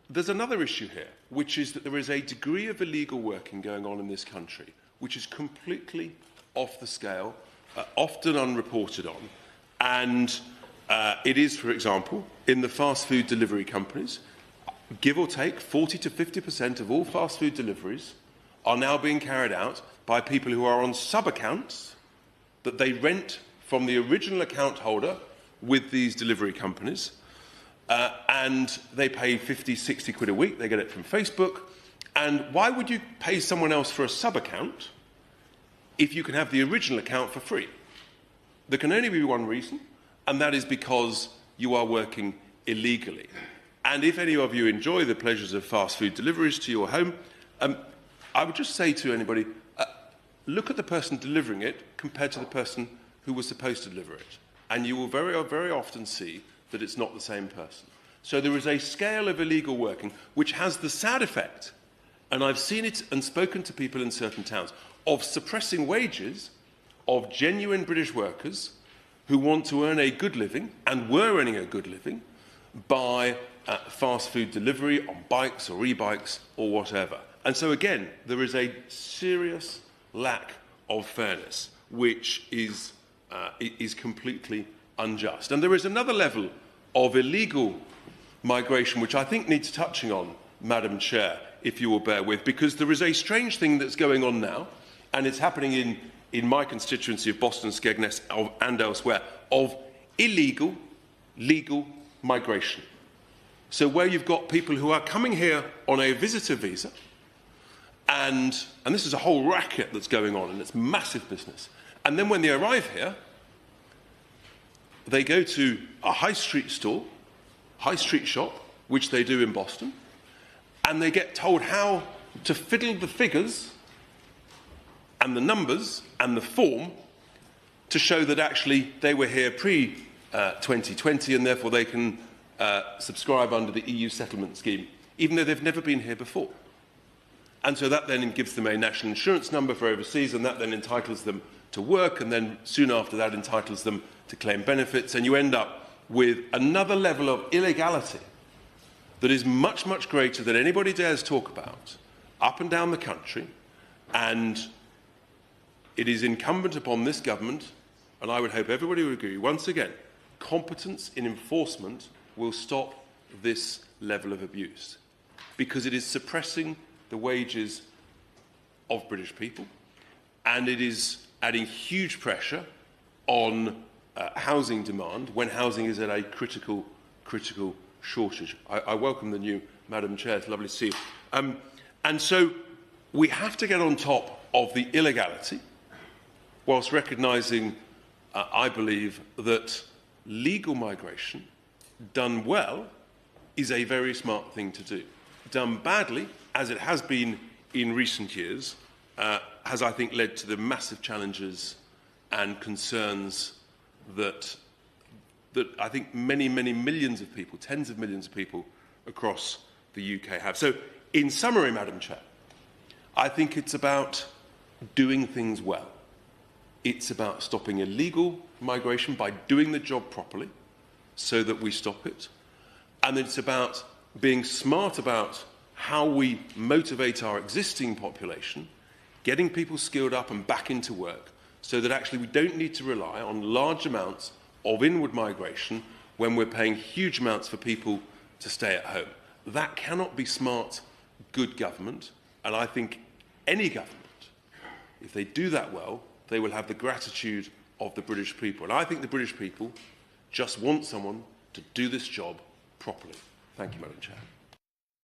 there's another issue here, which is that there is a degree of illegal working going on in this country which is completely off the scale, often unreported on. And it is, for example, in the fast food delivery companies, give or take 40 to 50% of all fast food deliveries are now being carried out by people who are on sub-accounts that they rent from the original account holder with these delivery companies. And they pay 50, 60 quid a week. They get it from Facebook. And why would you pay someone else for a sub-account if you can have the original account for free? There can only be one reason, and that is because you are working illegally. And if any of you enjoy the pleasures of fast food deliveries to your home, I would just say to anybody, look at the person delivering it compared to the person who was supposed to deliver it. And you will very, very often see that it's not the same person. So there is a scale of illegal working which has the sad effect, and I've seen it and spoken to people in certain towns, of suppressing wages of genuine British workers who want to earn a good living and were earning a good living by fast food delivery on bikes or e-bikes or whatever. And so again, there is a serious lack of fairness, which is completely unjust. And there is another level of illegal migration which I think needs touching on, Madam Chair, if you will bear with, because there is a strange thing that's going on now, and it's happening in my constituency of Boston, Skegness and elsewhere, of illegal, legal migration. So where you've got people who are coming here on a visitor visa, and this is a whole racket that's going on, and it's massive business. And then when they arrive here, they go to a high street store, high street shop, which they do in Boston, and they get told how to fiddle the figures and the numbers and the form to show that actually they were here pre-2020 and therefore they can subscribe under the EU settlement scheme, even though they've never been here before. And so that then gives them a national insurance number for overseas, and that then entitles them to work, and then soon after that entitles them to claim benefits, and you end up with another level of illegality that is much, much greater than anybody dares talk about up and down the country. And it is incumbent upon this government, and I would hope everybody would agree, once again, competence in enforcement will stop this level of abuse, because it is suppressing the wages of British people, and it is adding huge pressure on housing demand when housing is at a critical shortage. I welcome the new Madam Chair. It's lovely to see you. And so we have to get on top of the illegality, whilst recognising, I believe, that legal migration, done well, is a very smart thing to do. Done badly, as it has been in recent years, has, I think, led to the massive challenges and concerns that I think many, many millions of people, tens of millions of people across the UK have. So, in summary, Madam Chair, I think it's about doing things well. It's about stopping illegal migration by doing the job properly so that we stop it. And it's about being smart about how we motivate our existing population, getting people skilled up and back into work, so that actually we don't need to rely on large amounts of inward migration when we're paying huge amounts for people to stay at home. That cannot be smart, good government, and I think any government, if they do that well, they will have the gratitude of the British people. And I think the British people just want someone to do this job properly. Thank you, Madam Chair.